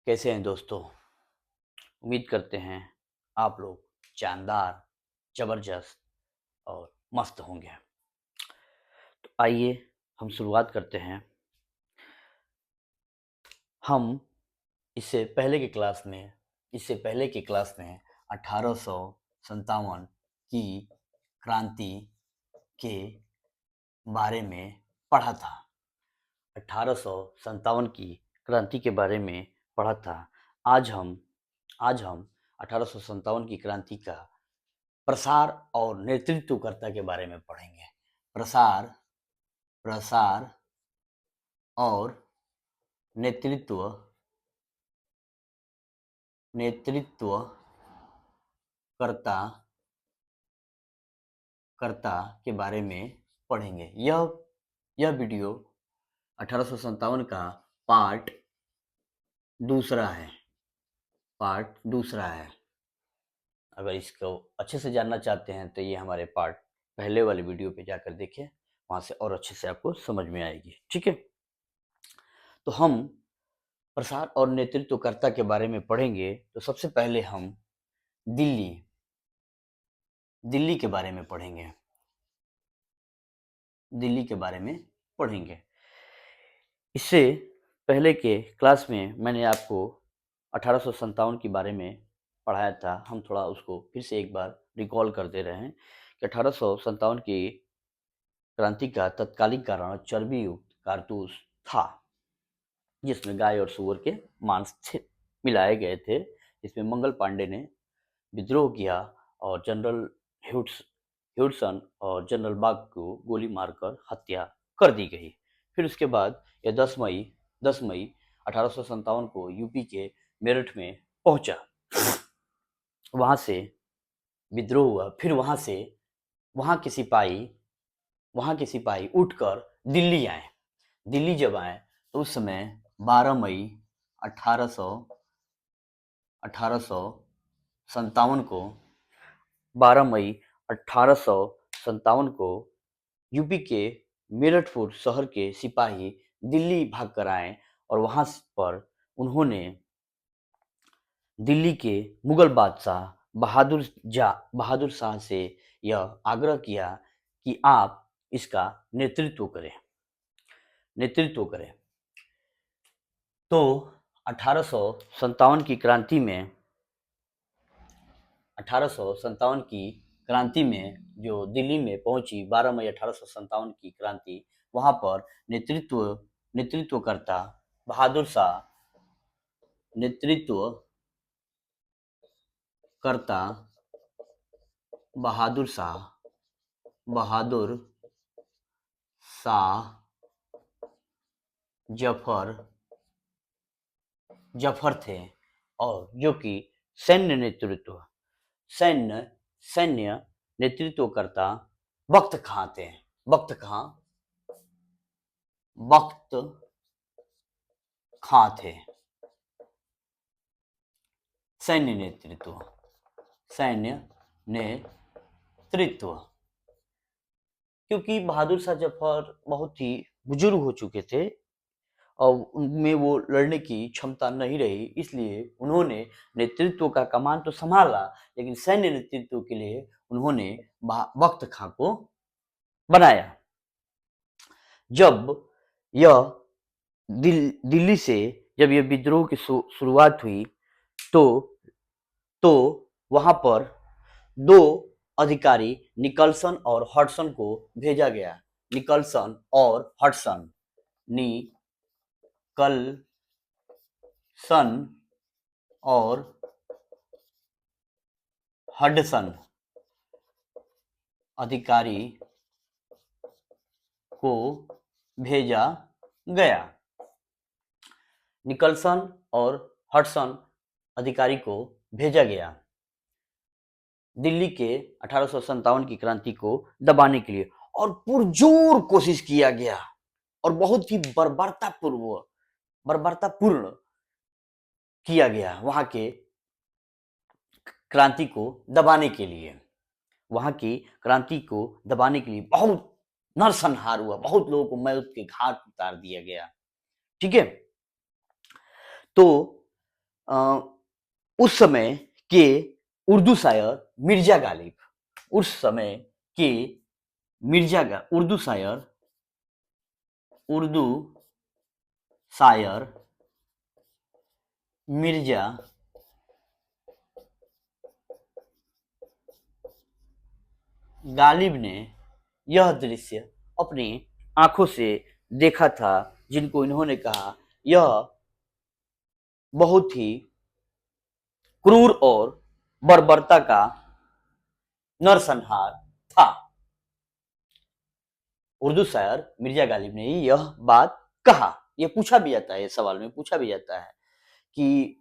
कैसे हैं दोस्तों। उम्मीद करते हैं आप लोग जानदार, जबरदस्त और मस्त होंगे। तो आइए हम शुरुआत करते हैं। हम इससे पहले की क्लास में 1857 की क्रांति के बारे में पढ़ा था। 1857 की क्रांति के बारे में पढ़ा था। आज हम 1857 की क्रांति का प्रसार और नेतृत्वकर्ता के बारे में पढ़ेंगे। प्रसार प्रसार और नेतृत्व नेतृत्वकर्ता कर्ता के बारे में पढ़ेंगे। यह वीडियो 1857 का पार्ट दूसरा है। अगर इसको अच्छे से जानना चाहते हैं तो ये हमारे पार्ट पहले वाले वीडियो पे जाकर देखें, वहाँ से और अच्छे से आपको समझ में आएगी। ठीक है, तो हम प्रसार और नेतृत्वकर्ता के बारे में पढ़ेंगे। तो सबसे पहले हम दिल्ली दिल्ली के बारे में पढ़ेंगे। इससे पहले के क्लास में मैंने आपको 1857 के बारे में पढ़ाया था। हम थोड़ा उसको फिर से एक बार रिकॉल कर दे रहे हैं कि 1857 की क्रांति का तत्कालीन कारण चर्बी युक्त कारतूस था, जिसमें गाय और सूअर के मांस मिलाए गए थे। इसमें मंगल पांडे ने विद्रोह किया और जनरल ह्यूडसन और जनरल बाग को गोली मारकर हत्या कर दी गई। फिर उसके बाद यह 10 मई 1857 को यूपी के मेरठ में पहुंचा। वहां से विद्रोह हुआ। फिर वहां के सिपाही उठकर दिल्ली आए। दिल्ली जब आए तो उस समय 12 मई 1857 को 12 मई 1857 को यूपी के मेरठपुर शहर के सिपाही दिल्ली भाग कर आए और वहां पर उन्होंने दिल्ली के मुगल बादशाह बहादुर शाह से यह आग्रह किया कि आप इसका नेतृत्व करें। तो 1857 की क्रांति में 1857 की क्रांति में जो दिल्ली में पहुंची, 12 मई 1857 की क्रांति, वहां पर नेतृत्वकर्ता बहादुर शाह नेतृत्वकर्ता बहादुर शाह जफर थे, और जो कि सैन्य नेतृत्वकर्ता बख्त खां थे। बख्त खां थे। सैन्य नेतृत्व, क्योंकि बहादुर शाह जफर बहुत ही बुजुर्ग हो चुके थे और उनमें वो लड़ने की क्षमता नहीं रही, इसलिए उन्होंने नेतृत्व का कमान तो संभाला, लेकिन सैन्य नेतृत्व के लिए उन्होंने बख्त खां को बनाया। जब यह दिल्ली से जब यह विद्रोह की शुरुआत हुई तो वहां पर दो अधिकारी निकलसन और हडसन को भेजा गया। निकलसन और हडसन अधिकारी को भेजा गया। निकलसन और हडसन अधिकारी को भेजा गया दिल्ली के 1857 की क्रांति को दबाने के लिए, और पुरजोर कोशिश किया गया और बहुत ही बर्बरतापूर्ण किया गया वहां के क्रांति को दबाने के लिए। बहुत नरसंहार हुआ, बहुत लोगों को मौत के घाट उतार दिया गया। ठीक है, तो अ, उस समय के उर्दू शायर मिर्जा गालिब, उस समय के उर्दू शायर उर्दू शायर मिर्जा गालिब ने यह दृश्य अपनी आंखों से देखा था, जिनको इन्होंने कहा यह बहुत ही क्रूर और बर्बरता का नरसंहार था। उर्दू शायर मिर्जा गालिब ने यह बात कहा। यह पूछा भी जाता है, ये सवाल में पूछा भी जाता है कि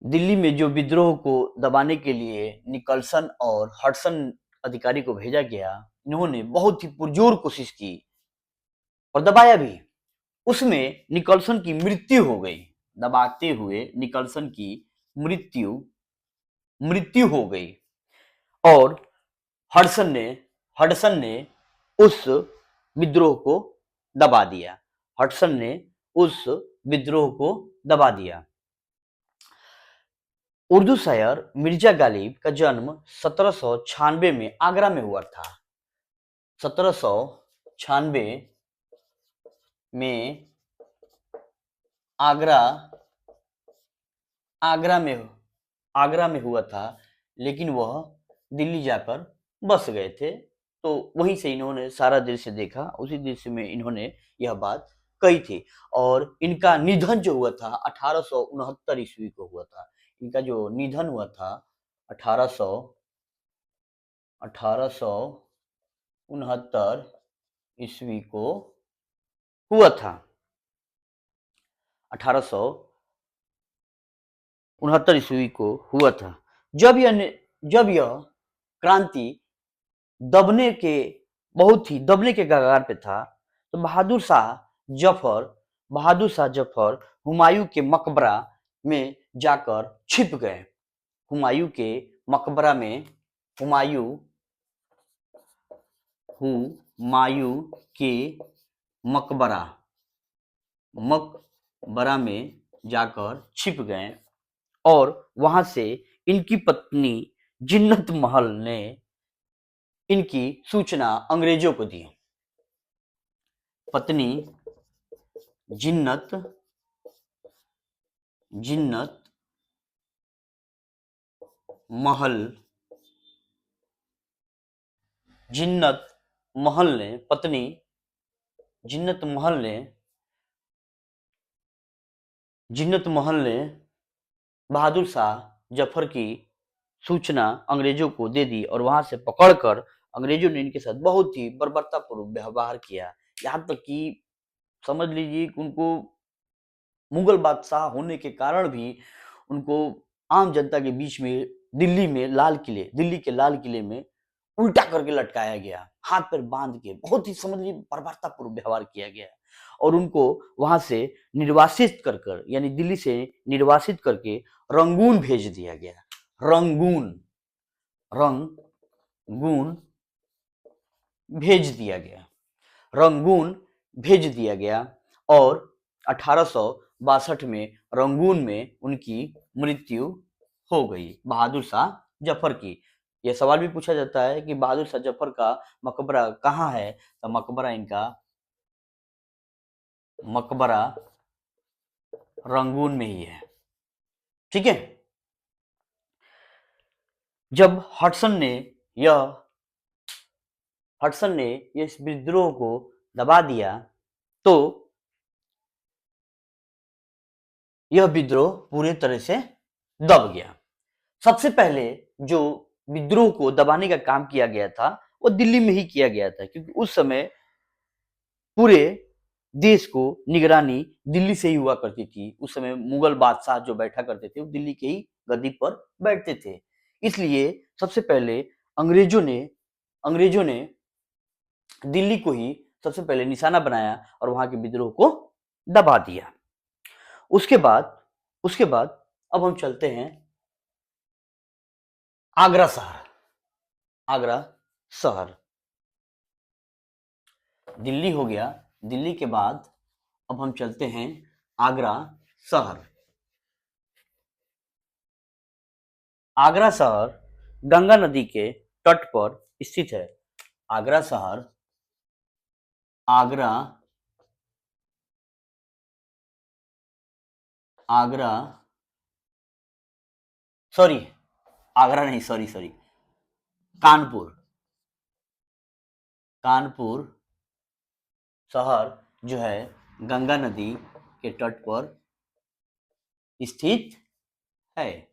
दिल्ली में जो विद्रोह को दबाने के लिए निकलसन और हडसन अधिकारी को भेजा गया, इन्होंने बहुत ही पुरजोर कोशिश की और दबाया भी। उसमें निकलसन की मृत्यु हो गई। दबाते हुए निकलसन की मृत्यु मृत्यु हो गई और हडसन ने हडसन ने उस विद्रोह को दबा दिया। हडसन ने उस विद्रोह को दबा दिया। उर्दू शायर मिर्जा गालिब का जन्म 1796 में आगरा में हुआ था। 1796 में आगरा आगरा में आगरा में हुआ था, लेकिन वह दिल्ली जाकर बस गए थे। तो वहीं से इन्होंने सारा दृश्य देखा, उसी दृश्य में इन्होंने यह बात कही थी। और इनका निधन जो हुआ था 1869 ईस्वी को हुआ था। इनका जो निधन हुआ था 1869 ईस्वी को हुआ था। 1869 ईस्वी को हुआ था। जब यह क्रांति दबने के कगार पे था, तो बहादुर शाह जफर हुमायूं के मकबरा में जाकर छिप गए। हुमायूं के मकबरा में हुमायूं हुमायूं के मकबरा में जाकर छिप गए और वहां से इनकी पत्नी जिन्नत महल ने इनकी सूचना अंग्रेजों को दी। पत्नी जिन्नत महल पत्नी जिन्नत महल ने बहादुर शाह जफर की सूचना अंग्रेजों को दे दी और वहां से पकड़कर अंग्रेजों ने इनके साथ बहुत ही बर्बरतापूर्वक व्यवहार किया। यहाँ तक कि समझ लीजिए कि उनको मुगल बादशाह होने के कारण भी उनको आम जनता के बीच में दिल्ली के लाल किले में उल्टा करके लटकाया गया, हाथ पैर बांध के। बहुत ही समझ लीजिए बर्बरतापूर्वक व्यवहार किया गया और उनको वहां से निर्वासित कर यानी दिल्ली से निर्वासित करके रंगून भेज दिया गया। रंगून भेज दिया गया और 1862 में रंगून में उनकी मृत्यु हो गई, बहादुर शाह जफर की। यह सवाल भी पूछा जाता है कि बहादुर शाह जफर का मकबरा कहाँ है, तो मकबरा रंगून में ही है। ठीक है। जब हडसन ने इस विद्रोह को दबा दिया, तो यह विद्रोह पूरे तरह से दब गया। सबसे पहले जो विद्रोह को दबाने का काम किया गया था, वो दिल्ली में ही किया गया था, क्योंकि उस समय पूरे देश को निगरानी दिल्ली से ही हुआ करती थी। उस समय मुगल बादशाह जो बैठा करते थे, वो दिल्ली के ही गद्दी पर बैठते थे। इसलिए सबसे पहले अंग्रेजों ने दिल्ली को ही सबसे पहले निशाना बनाया और वहां के विद्रोह को दबा दिया। उसके बाद अब हम चलते हैं आगरा शहर। दिल्ली हो गया। दिल्ली के बाद अब हम चलते हैं आगरा शहर। आगरा शहर गंगा नदी के तट पर स्थित है। आगरा शहर, आगरा आगरा सॉरी, आगरा नहीं, सॉरी सॉरी, कानपुर, कानपुर शहर जो है गंगा नदी के तट पर स्थित है।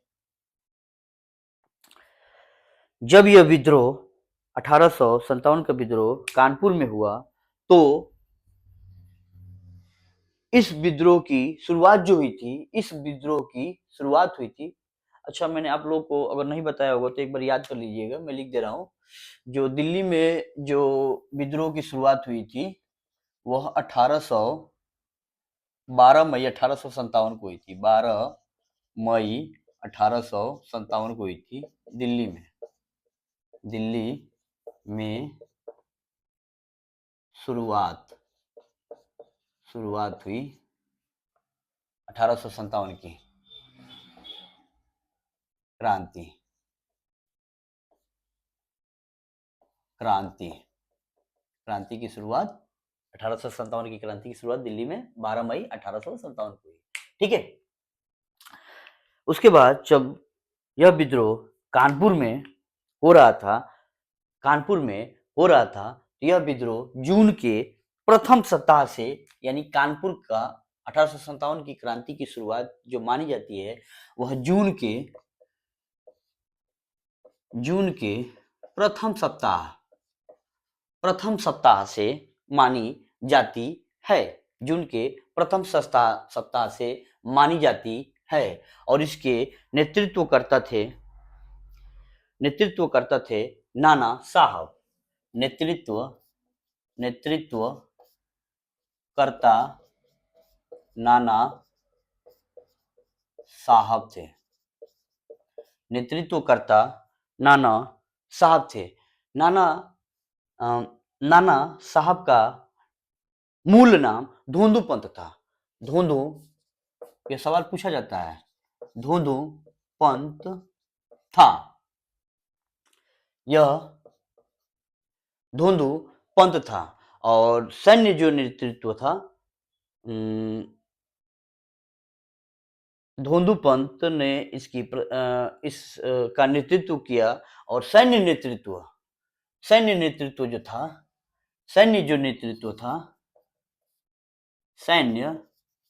जब यह विद्रोह 1857 का विद्रोह कानपुर में हुआ, तो इस विद्रोह की शुरुआत जो हुई थी, इस विद्रोह की शुरुआत हुई थी। अच्छा, मैंने आप लोगों को अगर नहीं बताया होगा तो एक बार याद कर लीजिएगा, मैं लिख दे रहा हूँ। जो दिल्ली में जो विद्रोह की शुरुआत हुई थी, वह 12 मई 1857 को हुई थी। 12 मई 1857 को हुई थी दिल्ली में। दिल्ली में शुरुआत हुई 1857 की क्रांति क्रांति की शुरुआत 1857 की क्रांति की शुरुआत दिल्ली में 12 मई 1857 को हुई। ठीक है। उसके बाद जब यह विद्रोह कानपुर में हो रहा था, तो यह विद्रोह जून के प्रथम सप्ताह से, यानी कानपुर का 1857 की क्रांति की शुरुआत जो मानी जाती है, वह जून के प्रथम सप्ताह से मानी जाती है। जून के प्रथम सप्ताह से मानी जाती है। और इसके नेतृत्वकर्ता थे नाना साहब। नेतृत्वकर्ता नाना साहब थे। नाना साहब का मूल नाम धोंदू पंत था। धोंदू, यह सवाल पूछा जाता है, धोंदू पंत था। यह धोंदू पंत था। और सैन्य जो नेतृत्व था, धोंदू पंत ने का नेतृत्व किया। और सैन्य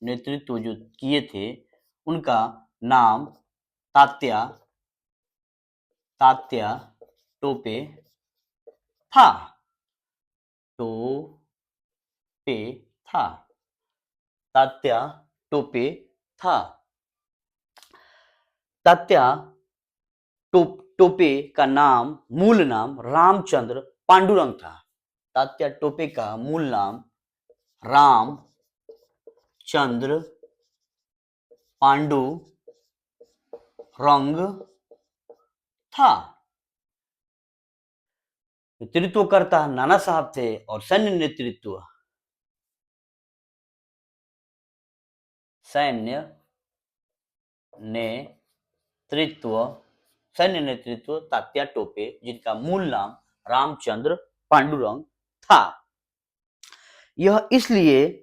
नेतृत्व जो किए थे, उनका नाम तात्या टोपे था। तात्या टोपे था। तात्या टोपे का मूल नाम रामचंद्र पांडुरंग था। तात्या टोपे का मूल नाम रामचंद्र पांडुरंग था। नेतृत्वकर्ता नाना साहब थे और सैन्य नेतृत्व तात्या टोपे, जिनका मूल नाम रामचंद्र पांडुरंग था। यह इसलिए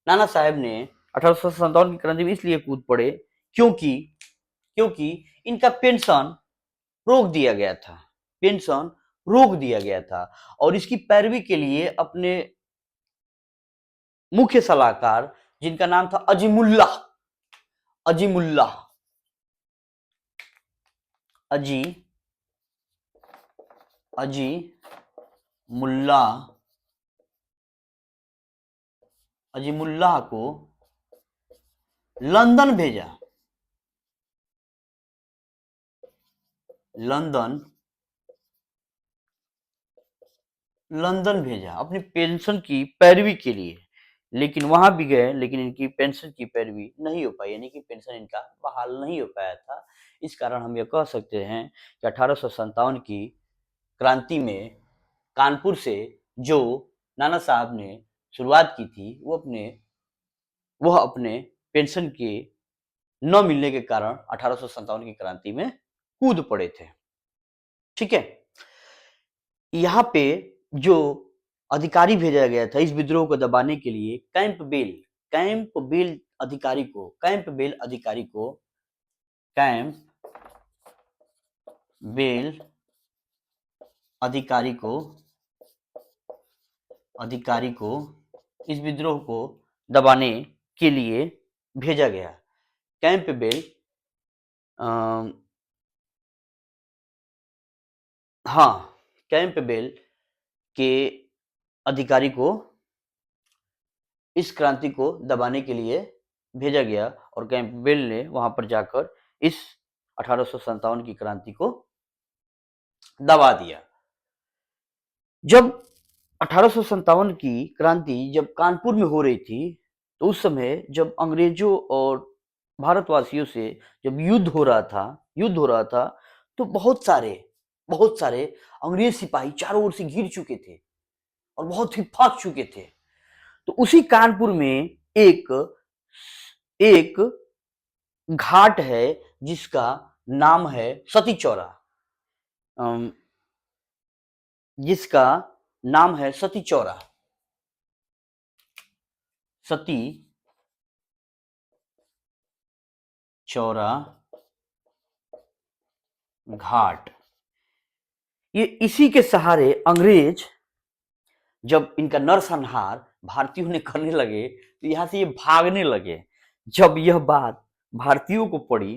नाना साहब ने 1857 की क्रांति में इसलिए कूद पड़े क्योंकि इनका पेंशन रोक दिया गया था। और इसकी पैरवी के लिए अपने मुख्य सलाहकार, जिनका नाम था अजीमुल्लाह को लंदन भेजा अपनी पेंशन की पैरवी के लिए। लेकिन वहां भी गए, लेकिन इनकी पेंशन की पैरवी नहीं हो पाई, यानी कि पेंशन इनका बहाल नहीं हो पाया था। इस कारण हम ये कह सकते हैं कि 1857 की क्रांति में कानपुर से जो नाना साहब ने शुरुआत की थी, वह अपने पेंशन के न मिलने के कारण 1857 की क्रांति में कूद पड़े थे। ठीक है, यहाँ पे जो अधिकारी भेजा गया था इस विद्रोह को दबाने के लिए, कैंपबेल अधिकारी को कैंपबेल अधिकारी को इस विद्रोह को दबाने के लिए भेजा गया। कैंपबेल कैंपबेल के अधिकारी को इस क्रांति को दबाने के लिए भेजा गया और कैंपबेल ने वहां पर जाकर इस 1857 की क्रांति को दबा दिया। जब 1857 की क्रांति जब कानपुर में हो रही थी तो उस समय जब अंग्रेजों और भारतवासियों से जब युद्ध हो रहा था तो बहुत सारे अंग्रेज सिपाही चारों ओर से घिर चुके थे और बहुत ही फाक चुके थे। तो उसी कानपुर में एक घाट है जिसका नाम है सती चौरा, जिसका नाम है सती चौरा, सती चौरा घाट। ये इसी के सहारे अंग्रेज जब इनका नरसंहार भारतीयों ने करने लगे तो यहां से ये भागने लगे। जब यह बात भारतीयों को पड़ी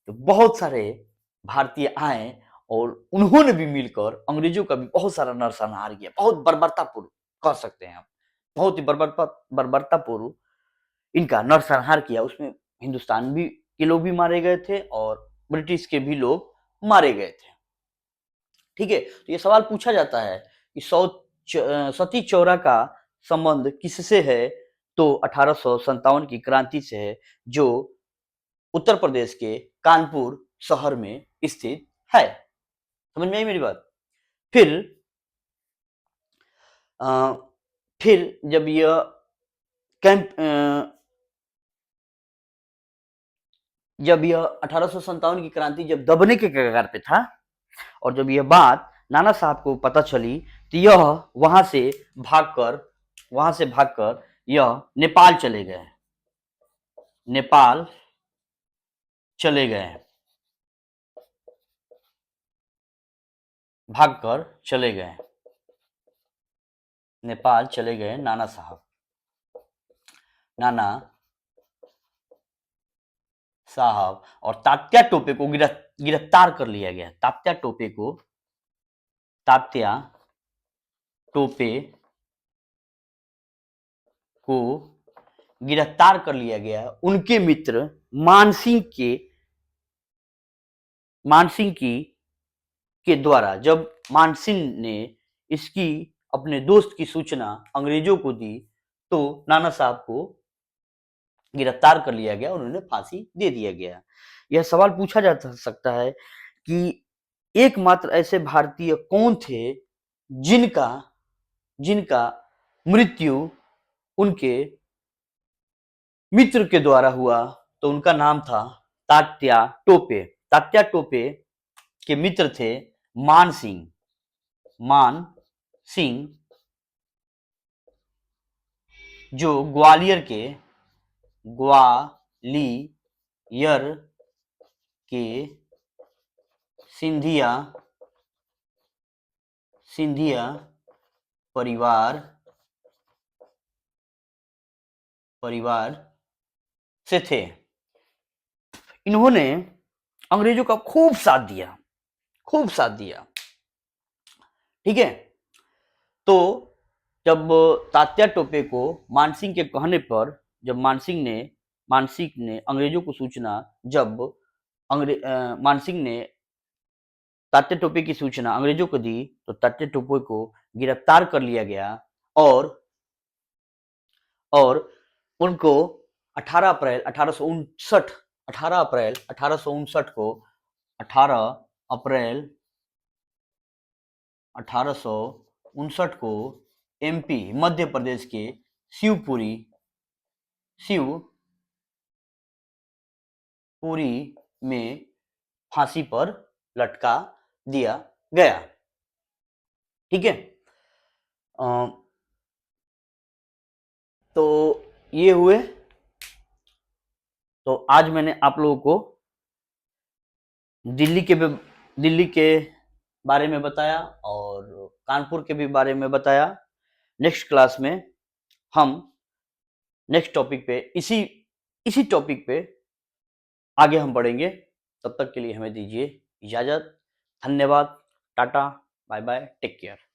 तो बहुत सारे भारतीय आए और उन्होंने भी मिलकर अंग्रेजों का भी बहुत सारा नरसंहार किया। बहुत बर्बरतापूर्व कह सकते हैं हम, बहुत ही बर्बरतापूर्व इनका नरसंहार किया। उसमें हिंदुस्तान भी के लोग भी मारे गए थे और ब्रिटिश के भी लोग मारे गए थे। ठीक है, तो ये सवाल पूछा जाता है कि सती चौरा का संबंध किससे है? तो 1857 की क्रांति से है, जो उत्तर प्रदेश के कानपुर शहर में स्थित है। समझ में आई मेरी बात? फिर फिर जब यह कैंप जब यह 1857 की क्रांति जब दबने के कगार पे था और जब यह बात नाना साहब को पता चली तो यह वहां से भागकर यह नेपाल चले गए। नेपाल चले गए, भागकर चले गए, नेपाल चले गए नाना साहब और तात्या टोपे को गिरफ्तार कर लिया गया। तात्या टोपे को गिरफ्तार कर लिया गया। उनके मित्र मानसिंह के द्वारा जब मानसिंह ने इसकी अपने दोस्त की सूचना अंग्रेजों को दी तो नाना साहब को गिरफ्तार कर लिया गया और उन्हें फांसी दे दिया गया। यह सवाल पूछा जा सकता है कि एकमात्र ऐसे भारतीय कौन थे जिनका मृत्यु उनके मित्र के द्वारा हुआ? तो उनका नाम था तात्या टोपे। तात्या टोपे के मित्र थे मान सिंह, जो ग्वालियर के सिंधिया परिवार से थे। इन्होंने अंग्रेजों का खूब साथ दिया। ठीक है, तो जब तात्या टोपे को मानसिंह के कहने पर जब मानसिंह ने अंग्रेजों को सूचना मानसिंह ने तात्या टोपे की सूचना अंग्रेजों को दी तो तात्या टोपे को गिरफ्तार कर लिया गया और उनको 18 अप्रैल 1859 को 1859 को एमपी मध्य प्रदेश के पुरी में फांसी पर लटका दिया गया। ठीक है। तो ये हुए। तो आज मैंने आप लोगों को दिल्ली के बारे में बताया और कानपुर के भी बारे में बताया। नेक्स्ट क्लास में हम नेक्स्ट टॉपिक पे इसी टॉपिक पे आगे हम बढ़ेंगे। तब तक के लिए हमें दीजिए इजाजत। धन्यवाद। Tata, bye bye, take care.